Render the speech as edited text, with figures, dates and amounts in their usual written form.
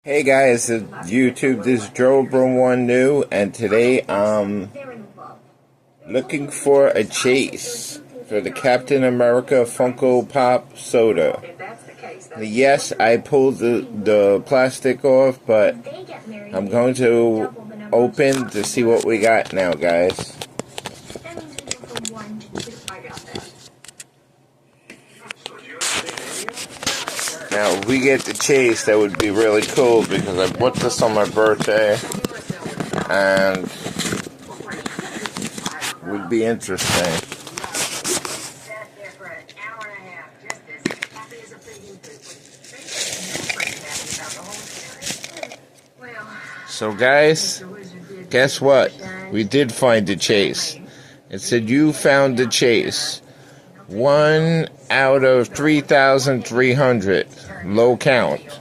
Hey guys, it's YouTube, this is joeabro1new, and today I'm looking for a chase for the Captain America Funko Pop soda. Yes, I pulled the plastic off, but I'm going to open to see what we got now, guys. Now, if we get the chase, that would be really cool because I bought this on my birthday and would be interesting. So guys, guess what? We did find the chase. It said you found the chase. 1 out of 3,300. Low count.